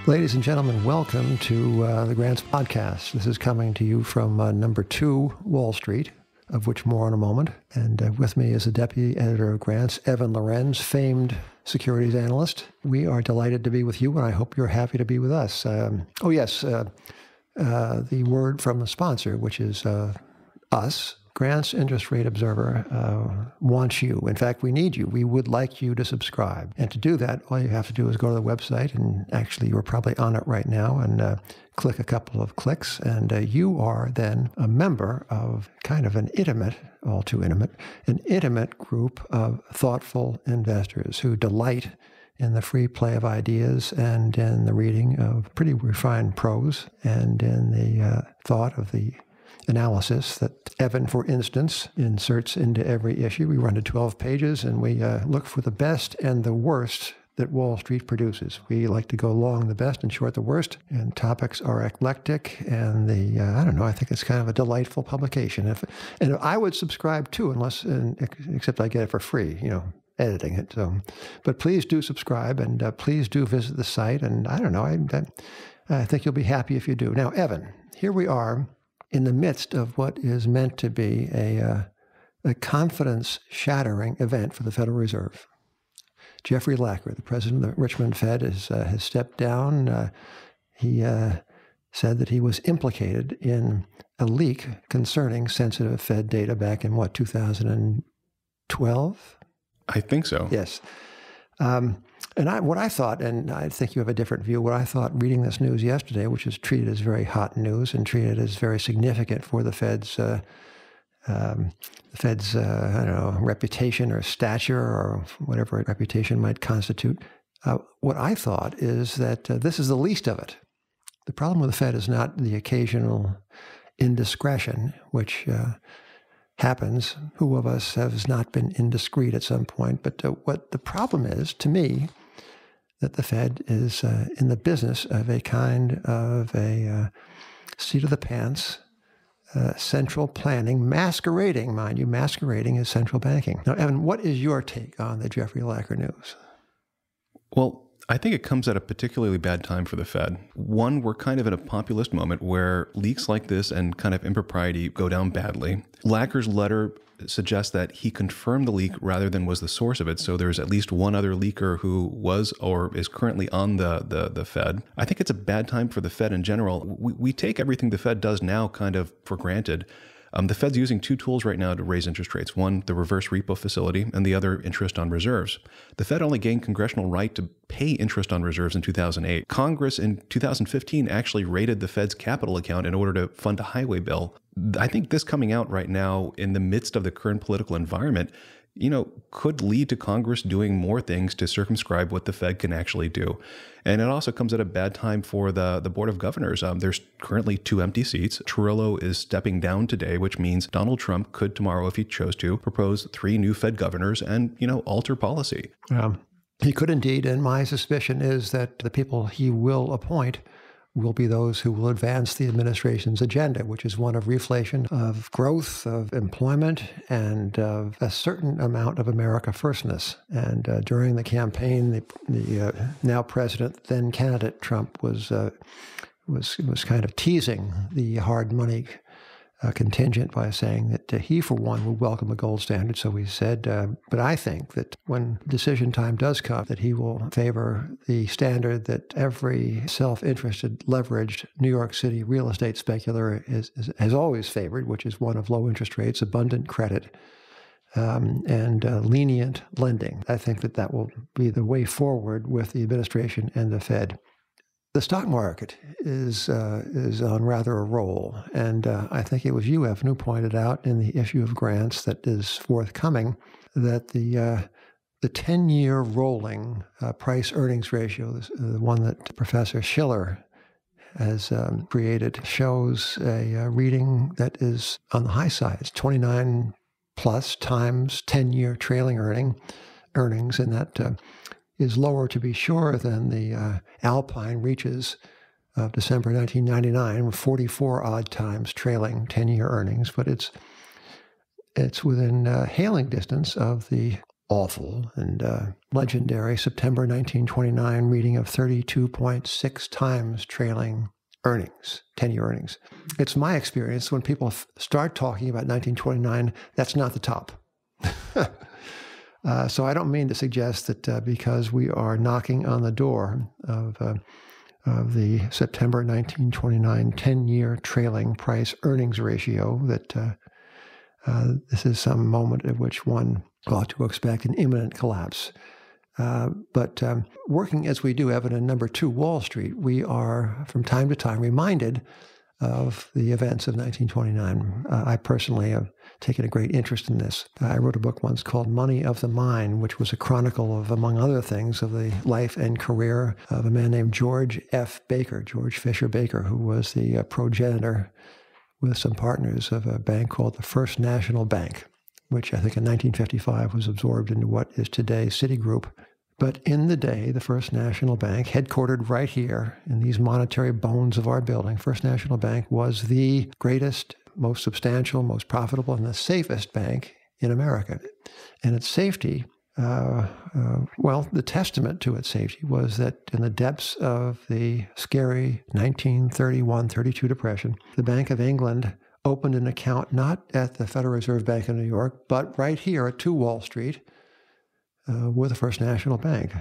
Ladies and gentlemen, welcome to the Grants Podcast. This is coming to you from number 2 Wall Street, of which more in a moment. And with me is the deputy editor of Grants, Evan Lorenz, famed securities analyst. We are delighted to be with you, and I hope you're happy to be with us. The word from the sponsor, which is us. Grants Interest Rate Observer wants you. In fact, we need you. We would like you to subscribe. And to do that, all you have to do is go to the website, and actually you're probably on it right now, and click a couple of clicks, and you are then a member of kind of an intimate, all too intimate, an intimate group of thoughtful investors who delight in the free play of ideas and in the reading of pretty refined prose and in the thought of the analysis that Evan, for instance, inserts into every issue. We run to 12 pages, and we look for the best and the worst that Wall Street produces. We like to go long the best and short the worst, and topics are eclectic, and I think it's kind of a delightful publication. And I would subscribe too, except I get it for free, editing it. But please do subscribe, and please do visit the site, and I think you'll be happy if you do. Now, Evan, here we are in the midst of what is meant to be a confidence-shattering event for the Federal Reserve. Jeffrey Lacker, the president of the Richmond Fed, has stepped down. He said that he was implicated in a leak concerning sensitive Fed data back in, 2012? I think so. Yes. What I thought, and I think you have a different view, what I thought reading this news yesterday, which is treated as very hot news and treated as very significant for the Fed's reputation or stature or whatever reputation might constitute. What I thought is that this is the least of it. The problem with the Fed is not the occasional indiscretion, which happens. Who of us has not been indiscreet at some point? But what the problem is, to me, that the Fed is in the business of a kind of a seat-of-the-pants central planning, masquerading as central banking. Now, Evan, what is your take on the Jeffrey Lacker news? Well, I think it comes at a particularly bad time for the Fed. One, we're kind of in a populist moment where leaks like this and kind of impropriety go down badly. Lacker's letter suggests that he confirmed the leak rather than was the source of it. So there's at least one other leaker who was or is currently on the Fed. I think it's a bad time for the Fed in general. We take everything the Fed does now kind of for granted. The Fed's using 2 tools right now to raise interest rates. One, the reverse repo facility, and the other, interest on reserves. The Fed only gained congressional right to pay interest on reserves in 2008. Congress in 2015 actually raided the Fed's capital account in order to fund a highway bill. I think this coming out right now in the midst of the current political environment, could lead to Congress doing more things to circumscribe what the Fed can actually do. And it also comes at a bad time for the Board of Governors. There's currently 2 empty seats. Trujillo is stepping down today, which means Donald Trump could tomorrow, if he chose to, propose 3 new Fed governors and, alter policy. He could indeed, and my suspicion is that the people he will appoint will be those who will advance the administration's agenda, which is one of reflation, of growth, of employment, and of a certain amount of America firstness. And during the campaign, the now president, then candidate Trump was kind of teasing the hard money contingent by saying that he, for one, would welcome a gold standard. So he said, but I think that when decision time does come, that he will favor the standard that every self-interested, leveraged New York City real estate speculator has always favored, which is one of low interest rates, abundant credit, and lenient lending. I think that will be the way forward with the administration and the Fed. The stock market is on rather a roll, and I think it was you, Evan, who pointed out in the issue of Grants that is forthcoming that the 10-year rolling price-earnings ratio, the one that Professor Schiller has created, shows a reading that is on the high side. It's 29 plus times 10-year trailing earnings, and that is lower, to be sure, than the Alpine reaches of December 1999, 44-odd times trailing 10-year earnings. But it's within hailing distance of the awful and legendary September 1929 reading of 32.6 times trailing earnings, 10-year earnings. It's my experience when people start talking about 1929, that's not the top. So I don't mean to suggest that because we are knocking on the door of the September 1929 10-year trailing price earnings ratio that this is some moment at which one ought to expect an imminent collapse. But working as we do, Evan, in number 2 Wall Street, we are from time to time reminded of the events of 1929. I personally have taken a great interest in this. I wrote a book once called Money of the Mind, which was a chronicle of, among other things, of the life and career of a man named George F. Baker, George Fisher Baker, who was the progenitor with some partners of a bank called the First National Bank, which I think in 1955 was absorbed into what is today Citigroup. But in the day, the First National Bank, headquartered right here in these monetary bones of our building, First National Bank was the greatest, most substantial, most profitable, and the safest bank in America. And its safety, well, the testament to its safety was that in the depths of the scary 1931-32 Depression, the Bank of England opened an account not at the Federal Reserve Bank of New York, but right here at 2 Wall Street, with the First National Bank.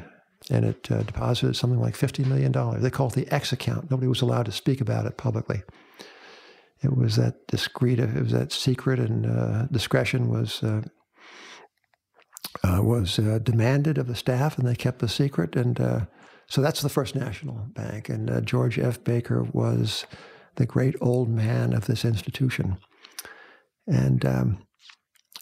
And it deposited something like $50 million. They called it the X account. Nobody was allowed to speak about it publicly. It was that discreet, it was that secret, and discretion was demanded of the staff, and they kept the secret. And so that's the First National Bank. And George F. Baker was the great old man of this institution. And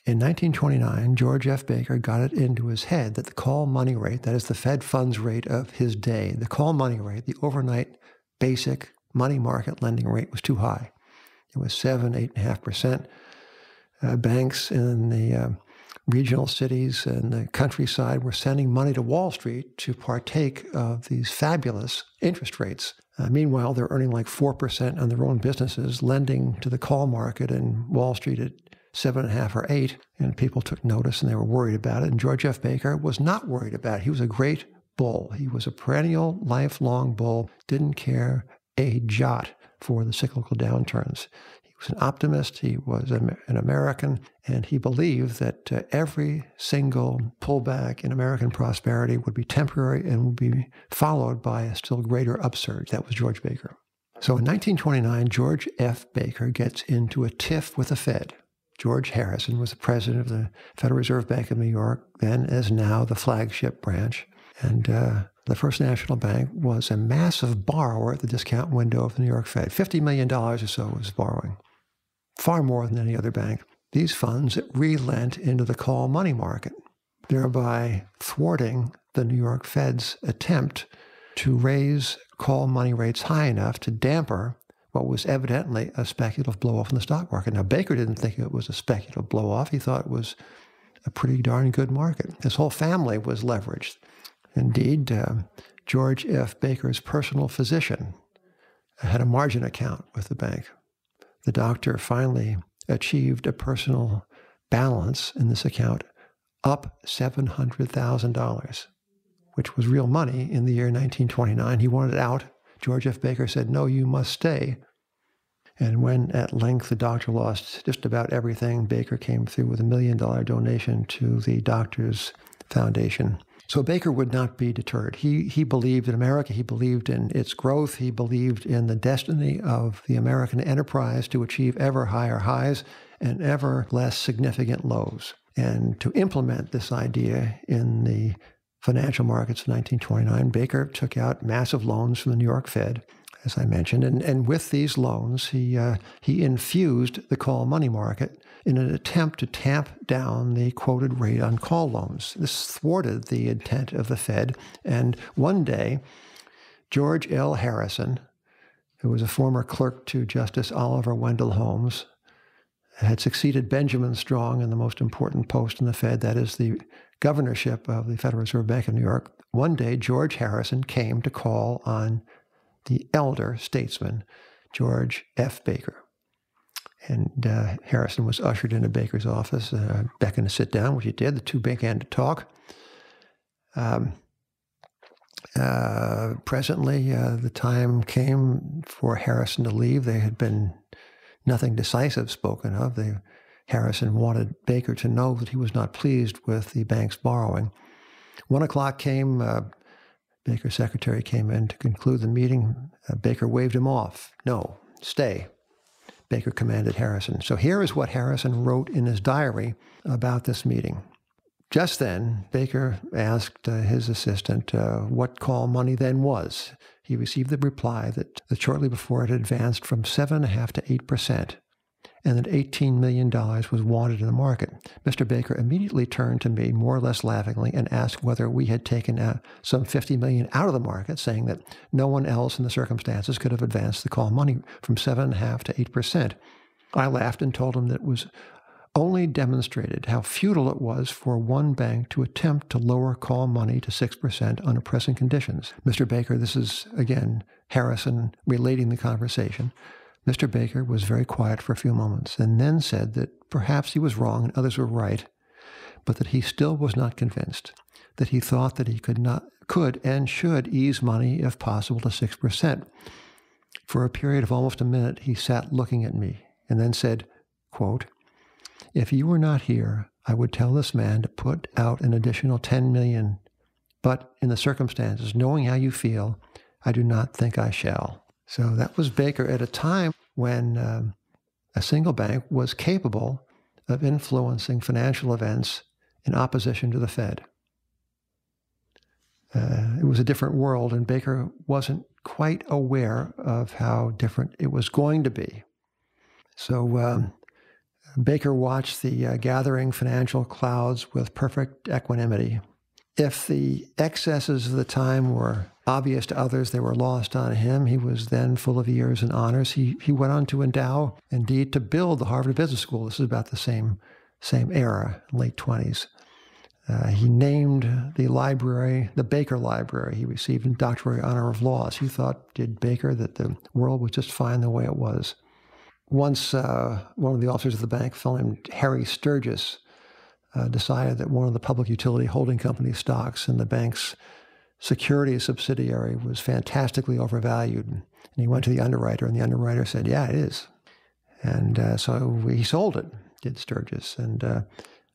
in 1929, George F. Baker got it into his head that the call money rate, that is the Fed funds rate of his day, the call money rate, the overnight basic money market lending rate was too high. It was 7-8.5%. Banks in the regional cities and the countryside were sending money to Wall Street to partake of these fabulous interest rates. Meanwhile, they're earning like 4% on their own businesses, lending to the call market in Wall Street at 7.5 or 8, and people took notice and they were worried about it. And George F. Baker was not worried about it. He was a great bull. He was a perennial, lifelong bull, didn't care a jot for the cyclical downturns. He was an optimist. He was an American, and he believed that every single pullback in American prosperity would be temporary and would be followed by a still greater upsurge. That was George Baker. So in 1929, George F. Baker gets into a tiff with the Fed. George Harrison was the president of the Federal Reserve Bank of New York, then as now the flagship branch. And the First National Bank was a massive borrower at the discount window of the New York Fed. $50 million or so was borrowing, far more than any other bank. These funds relent into the call money market, thereby thwarting the New York Fed's attempt to raise call money rates high enough to damper what was evidently a speculative blow-off in the stock market. Now, Baker didn't think it was a speculative blow-off. He thought it was a pretty darn good market. His whole family was leveraged. Indeed, George F. Baker's personal physician had a margin account with the bank. The doctor finally achieved a personal balance in this account up $700,000, which was real money in the year 1929. He wanted out. George F. Baker said, "No, you must stay." And when at length the doctor lost just about everything, Baker came through with $1 million donation to the doctor's foundation. So Baker would not be deterred. He believed in America. He believed in its growth. He believed in the destiny of the American enterprise to achieve ever higher highs and ever less significant lows. And to implement this idea in the financial markets in 1929, Baker took out massive loans from the New York Fed, as I mentioned. And with these loans, he infused the call money market in an attempt to tamp down the quoted rate on call loans. This thwarted the intent of the Fed. And one day, George L. Harrison, who was a former clerk to Justice Oliver Wendell Holmes, had succeeded Benjamin Strong in the most important post in the Fed, that is the governorship of the Federal Reserve Bank of New York. One day, George Harrison came to call on the elder statesman, George F. Baker. And Harrison was ushered into Baker's office, beckoned to sit down, which he did. The two began to talk. Presently, the time came for Harrison to leave. There had been nothing decisive spoken of. Harrison wanted Baker to know that he was not pleased with the bank's borrowing. 1 o'clock came. Baker's secretary came in to conclude the meeting. Baker waved him off. "No, stay," Baker commanded Harrison. So here is what Harrison wrote in his diary about this meeting. Just then, Baker asked his assistant what call money then was. He received the reply that shortly before it had advanced from 7.5% to 8%, and that $18 million was wanted in the market. Mr. Baker immediately turned to me, more or less laughingly, and asked whether we had taken some $50 million out of the market, saying that no one else in the circumstances could have advanced the call money from 7.5% to 8%. I laughed and told him that it was only demonstrated how futile it was for one bank to attempt to lower call money to 6% under present conditions. Mr. Baker, this is, again, Harrison relating the conversation. Mr. Baker was very quiet for a few moments and then said that perhaps he was wrong and others were right, but that he still was not convinced, that he thought that he could and should ease money, if possible, to 6%. For a period of almost a minute, he sat looking at me and then said, quote, "If you were not here, I would tell this man to put out an additional $10 million. But in the circumstances, knowing how you feel, I do not think I shall." So that was Baker at a time when a single bank was capable of influencing financial events in opposition to the Fed. It was a different world, and Baker wasn't quite aware of how different it was going to be. So Baker watched the gathering financial clouds with perfect equanimity. If the excesses of the time were obvious to others, they were lost on him. He was then full of years and honors. He went on to endow, indeed, to build the Harvard Business School. This is about the same era, late 20s. He named the library the Baker Library. He received a doctorate honor of laws. He thought, did Baker, that the world was just fine the way it was. Once, one of the officers of the bank, a fellow named Harry Sturgis, decided that one of the public utility holding company stocks in the bank's securities subsidiary was fantastically overvalued. And he went to the underwriter, and the underwriter said, "Yeah, it is." And so he sold it, did Sturgis. And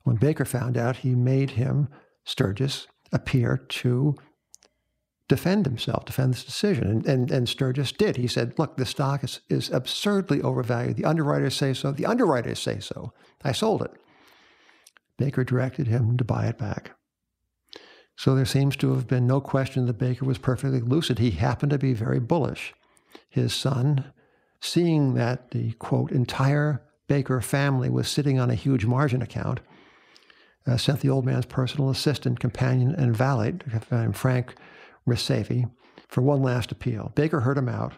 when Baker found out, he made him, Sturgis, appear to defend himself, defend this decision. And Sturgis did. He said, "Look, the stock is absurdly overvalued. The underwriters say so. The underwriters say so. I sold it." Baker directed him to buy it back. So there seems to have been no question that Baker was perfectly lucid. He happened to be very bullish. His son, seeing that the, quote, entire Baker family was sitting on a huge margin account, sent the old man's personal assistant, companion, and valet, Frank Risavi, for one last appeal. Baker heard him out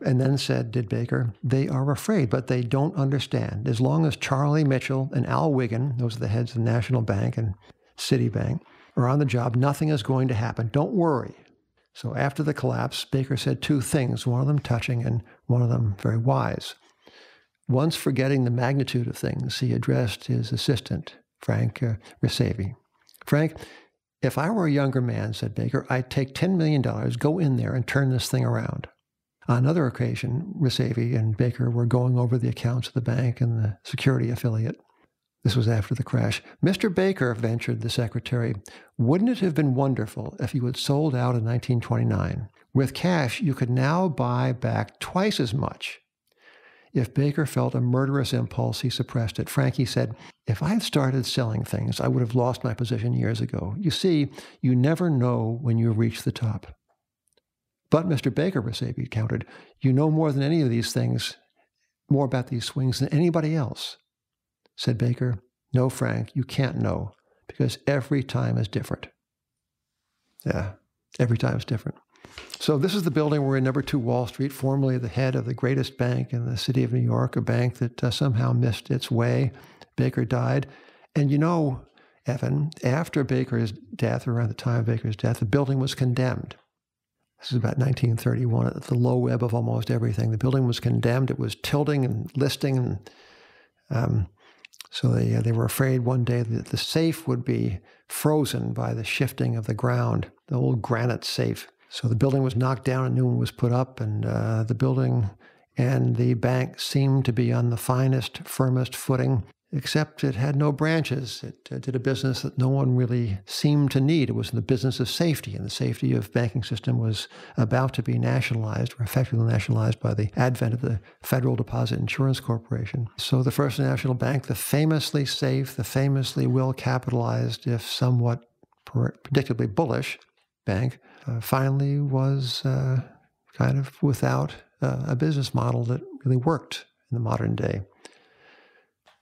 and then said, did Baker, "They are afraid, but they don't understand. As long as Charlie Mitchell and Al Wiggin," those are the heads of the National Bank and Citibank, "are on the job, nothing is going to happen. Don't worry." So after the collapse, Baker said two things, one of them touching and one of them very wise. Once forgetting the magnitude of things, he addressed his assistant, Frank Risavi. "Frank, if I were a younger man," said Baker, "I'd take $10 million, go in there and turn this thing around." On another occasion, Risavi and Baker were going over the accounts of the bank and the security affiliate. This was after the crash. "Mr. Baker," ventured the secretary, "wouldn't it have been wonderful if you had sold out in 1929? With cash, you could now buy back twice as much." If Baker felt a murderous impulse, he suppressed it. "Frank," he said, "if I had started selling things, I would have lost my position years ago. You see, you never know when you reach the top." "But, Mr. Baker," Risavi countered, "you know more than any of these things, more about these swings than anybody else." Said Baker, "No, Frank, you can't know, because every time is different." Yeah, every time is different. So this is the building we're in, number 2 Wall Street, formerly the head of the greatest bank in the city of New York, a bank that somehow missed its way. Baker died. And you know, Evan, after Baker's death, around the time of Baker's death, the building was condemned. This is about 1931, at the low ebb of almost everything. The building was condemned. It was tilting and listing. And so they were afraid one day that the safe would be frozen by the shifting of the ground, the old granite safe. So the building was knocked down, a new one was put up, and the building and the bank seemed to be on the finest, firmest footing, except it had no branches. It did a business that no one really seemed to need. It was in the business of safety, and the safety of banking system was about to be nationalized, or effectively nationalized, by the advent of the Federal Deposit Insurance Corporation. So the First National Bank, the famously safe, the famously well-capitalized, if somewhat predictably bullish bank, finally was kind of without a business model that really worked in the modern day.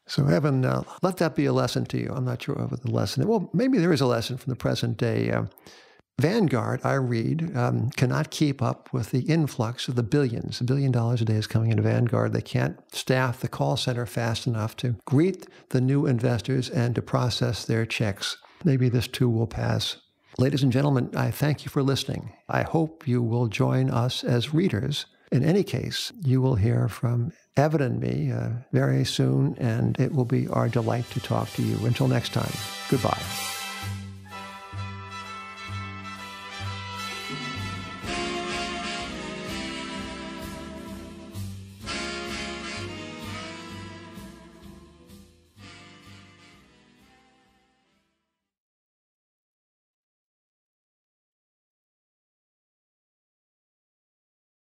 So, Evan, let that be a lesson to you. I'm not sure of the lesson. Well, maybe there is a lesson from the present day. Vanguard, I read, cannot keep up with the influx of the billions. $1 billion a day is coming into Vanguard. They can't staff the call center fast enough to greet the new investors and to process their checks. Maybe this too will pass. Ladies and gentlemen, I thank you for listening. I hope you will join us as readers. In any case, you will hear from Evan and me very soon, and it will be our delight to talk to you. Until next time, goodbye.